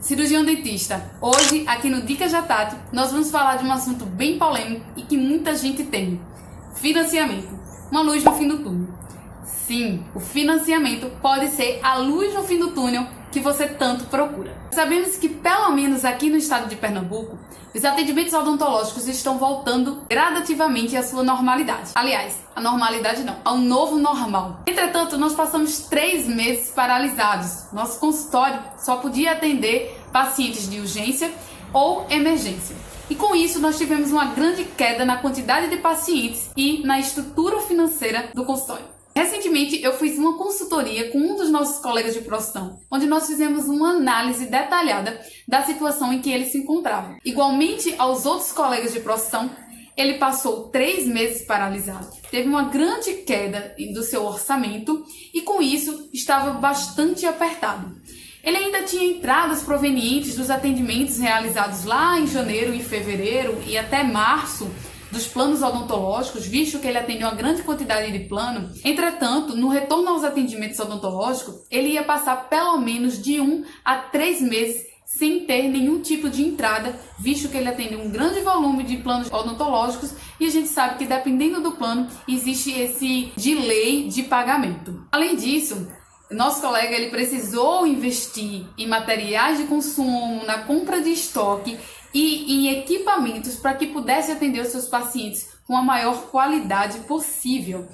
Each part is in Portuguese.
cirurgião dentista. Hoje, aqui no Dicas da Tati, nós vamos falar de um assunto bem polêmico e que muita gente teme: financiamento, uma luz no fim do túnel. Sim, o financiamento pode ser a luz no fim do túnel que você tanto procura. Sabemos que, pelo menos aqui no estado de Pernambuco, os atendimentos odontológicos estão voltando gradativamente à sua normalidade. Aliás, a normalidade não, ao novo normal. Entretanto, nós passamos 3 meses paralisados. Nosso consultório só podia atender pacientes de urgência ou emergência. E com isso, nós tivemos uma grande queda na quantidade de pacientes e na estrutura financeira do consultório. Recentemente, eu fiz uma consultoria com um dos nossos colegas de profissão, onde nós fizemos uma análise detalhada da situação em que ele se encontrava. Igualmente aos outros colegas de profissão, ele passou 3 meses paralisado, teve uma grande queda do seu orçamento e com isso estava bastante apertado. Ele ainda tinha entradas provenientes dos atendimentos realizados lá em janeiro e fevereiro e até março, dos planos odontológicos, visto que ele atendeu uma grande quantidade de plano. Entretanto, no retorno aos atendimentos odontológicos, ele ia passar pelo menos de 1 a 3 meses sem ter nenhum tipo de entrada, visto que ele atende um grande volume de planos odontológicos e a gente sabe que dependendo do plano existe esse delay de pagamento. Além disso, nosso colega ele precisou investir em materiais de consumo, na compra de estoque e em equipamentos para que pudesse atender os seus pacientes com a maior qualidade possível.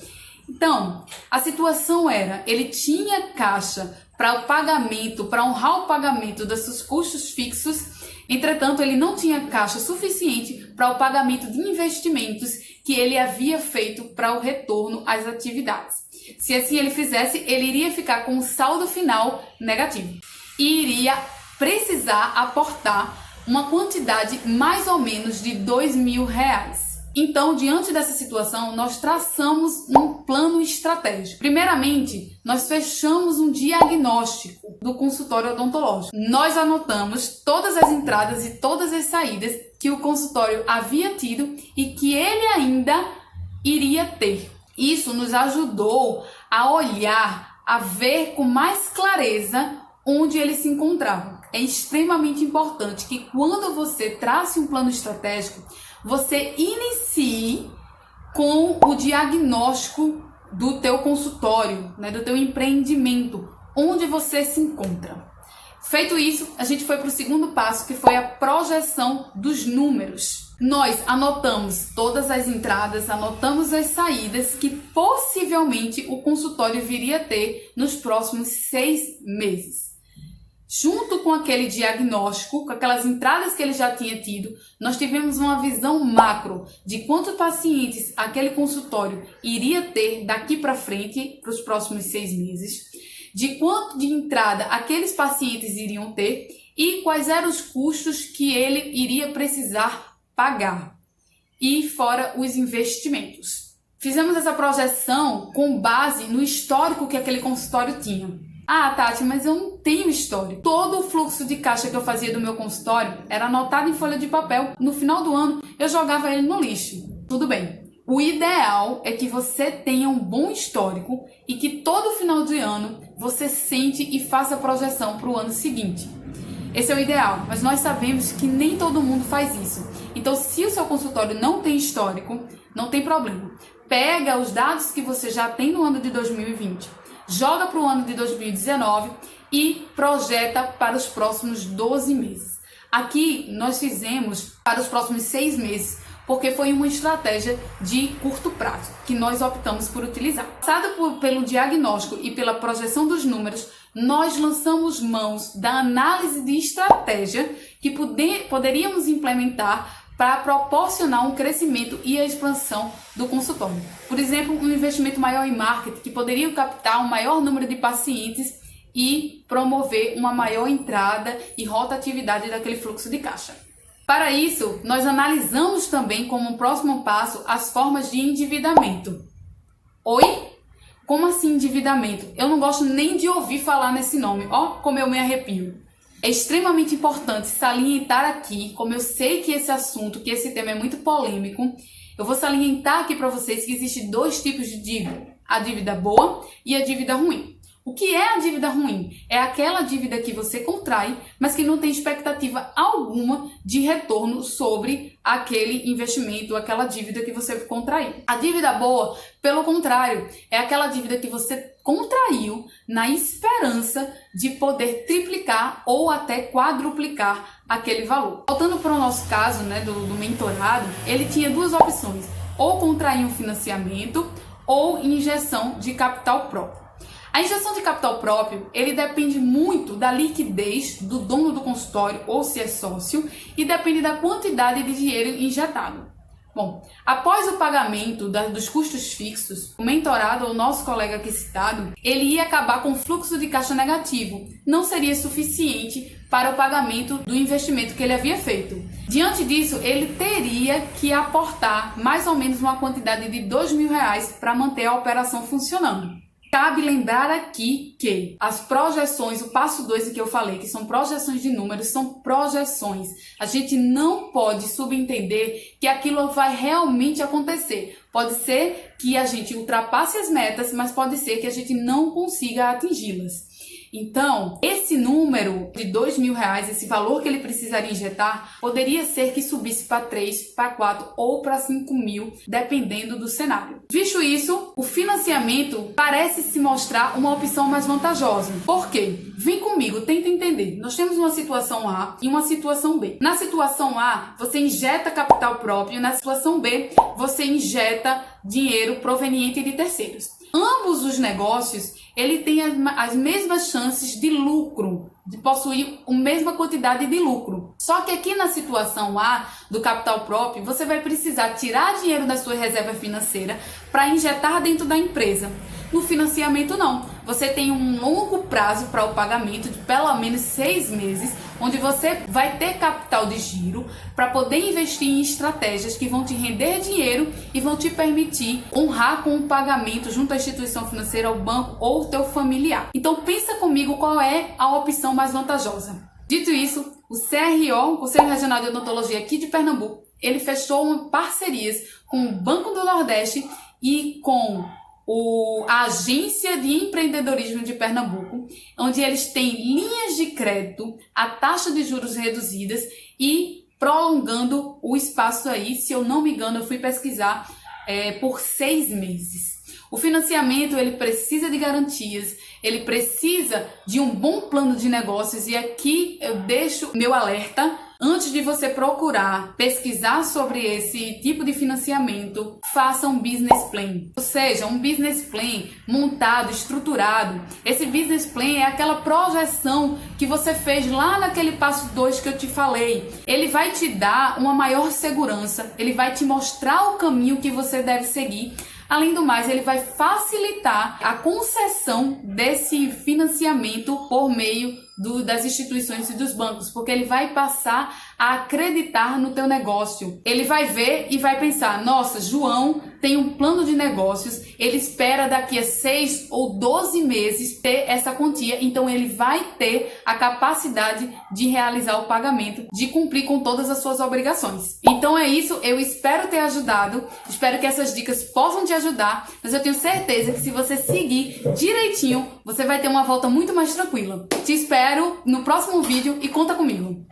Então, a situação era, ele tinha caixa para o pagamento, para honrar o pagamento dos seus custos fixos, entretanto, ele não tinha caixa suficiente para o pagamento de investimentos que ele havia feito para o retorno às atividades. Se assim ele fizesse, ele iria ficar com um saldo final negativo e iria precisar aportar uma quantidade mais ou menos de R$2.000. Então, diante dessa situação, nós traçamos um plano estratégico. Primeiramente, nós fechamos um diagnóstico do consultório odontológico. Nós anotamos todas as entradas e todas as saídas que o consultório havia tido e que ele ainda iria ter. Isso nos ajudou a olhar, a ver com mais clareza onde ele se encontrava. É extremamente importante que quando você trace um plano estratégico, você inicie com o diagnóstico do teu consultório, né, do teu empreendimento, onde você se encontra. Feito isso, a gente foi para o segundo passo, que foi a projeção dos números. Nós anotamos todas as entradas, anotamos as saídas que possivelmente o consultório viria a ter nos próximos 6 meses. Junto com aquele diagnóstico, com aquelas entradas que ele já tinha tido, nós tivemos uma visão macro de quantos pacientes aquele consultório iria ter daqui para frente, para os próximos 6 meses, de quanto de entrada aqueles pacientes iriam ter e quais eram os custos que ele iria precisar pagar, e fora os investimentos. Fizemos essa projeção com base no histórico que aquele consultório tinha. Ah, Tati, mas eu não tenho história. Todo o fluxo de caixa que eu fazia do meu consultório era anotado em folha de papel. No final do ano, eu jogava ele no lixo. Tudo bem. O ideal é que você tenha um bom histórico e que todo final de ano você sente e faça a projeção para o ano seguinte. Esse é o ideal, mas nós sabemos que nem todo mundo faz isso. Então, se o seu consultório não tem histórico, não tem problema. Pega os dados que você já tem no ano de 2020, joga para o ano de 2019 e projeta para os próximos 12 meses. Aqui nós fizemos para os próximos 6 meses, porque foi uma estratégia de curto prazo que nós optamos por utilizar. Passado pelo diagnóstico e pela projeção dos números, nós lançamos mãos da análise de estratégia que poderíamos implementar para proporcionar um crescimento e a expansão do consultório. Por exemplo, um investimento maior em marketing, que poderia captar um maior número de pacientes e promover uma maior entrada e rotatividade daquele fluxo de caixa. Para isso, nós analisamos também como um próximo passo as formas de endividamento. Oi? Como assim endividamento? Eu não gosto nem de ouvir falar nesse nome. Ó, como eu me arrepio. É extremamente importante salientar aqui, como eu sei que esse assunto, que esse tema é muito polêmico, eu vou salientar aqui para vocês que existem 2 tipos de dívida. A dívida boa e a dívida ruim. O que é a dívida ruim? É aquela dívida que você contrai, mas que não tem expectativa alguma de retorno sobre aquele investimento, aquela dívida que você contraiu. A dívida boa, pelo contrário, é aquela dívida que você contraiu na esperança de poder triplicar ou até quadruplicar aquele valor. Voltando para o nosso caso, né, do mentorado, ele tinha duas opções: ou contrair um financiamento ou injeção de capital próprio. A injeção de capital próprio, ele depende muito da liquidez do dono do consultório ou se é sócio e depende da quantidade de dinheiro injetado. Bom, após o pagamento dos custos fixos, o mentorado, ou nosso colega aqui citado, ele ia acabar com fluxo de caixa negativo. Não seria suficiente para o pagamento do investimento que ele havia feito. Diante disso, ele teria que aportar mais ou menos uma quantidade de R$2.000 para manter a operação funcionando. Cabe lembrar aqui que as projeções, o passo 2 que eu falei, que são projeções de números, são projeções. A gente não pode subentender que aquilo vai realmente acontecer. Pode ser que a gente ultrapasse as metas, mas pode ser que a gente não consiga atingi-las. Então, esse número de R$2.000, esse valor que ele precisaria injetar, poderia ser que subisse para 3, para 4 ou para 5.000, dependendo do cenário. Visto isso, o financiamento parece se mostrar uma opção mais vantajosa. Por quê? Vem comigo, tenta entender. Nós temos uma situação A e uma situação B. Na situação A, você injeta capital próprio, na situação B, você injeta dinheiro proveniente de terceiros. Ambos os negócios, ele tem as mesmas chances de lucro, de possuir a mesma quantidade de lucro. Só que aqui na situação A do capital próprio, você vai precisar tirar dinheiro da sua reserva financeira para injetar dentro da empresa. No financiamento não. Você tem um longo prazo para o pagamento de pelo menos 6 meses, onde você vai ter capital de giro para poder investir em estratégias que vão te render dinheiro e vão te permitir honrar com o pagamento junto à instituição financeira, ao banco ou teu familiar. Então pensa comigo qual é a opção mais vantajosa. Dito isso, o CRO, o Conselho Regional de Odontologia aqui de Pernambuco, ele fechou parcerias com o Banco do Nordeste e com a Agência de Empreendedorismo de Pernambuco, onde eles têm linhas de crédito a taxa de juros reduzidas e prolongando o espaço aí, se eu não me engano, eu fui pesquisar, por 6 meses. O financiamento, ele precisa de garantias, ele precisa de um bom plano de negócios, e aqui eu deixo meu alerta. Antes de você procurar pesquisar sobre esse tipo de financiamento, faça um business plan. Ou seja, um business plan montado, estruturado. Esse business plan é aquela projeção que você fez lá naquele passo 2 que eu te falei. Ele vai te dar uma maior segurança, ele vai te mostrar o caminho que você deve seguir. Além do mais, ele vai facilitar a concessão desse financiamento por meio das instituições e dos bancos, porque ele vai passar a acreditar no teu negócio. Ele vai ver e vai pensar: nossa, João tem um plano de negócios, ele espera daqui a 6 ou 12 meses ter essa quantia, então ele vai ter a capacidade de realizar o pagamento, de cumprir com todas as suas obrigações. Então é isso, eu espero ter ajudado, espero que essas dicas possam te ajudar, mas eu tenho certeza que se você seguir direitinho, você vai ter uma volta muito mais tranquila. Te espero no próximo vídeo e conta comigo!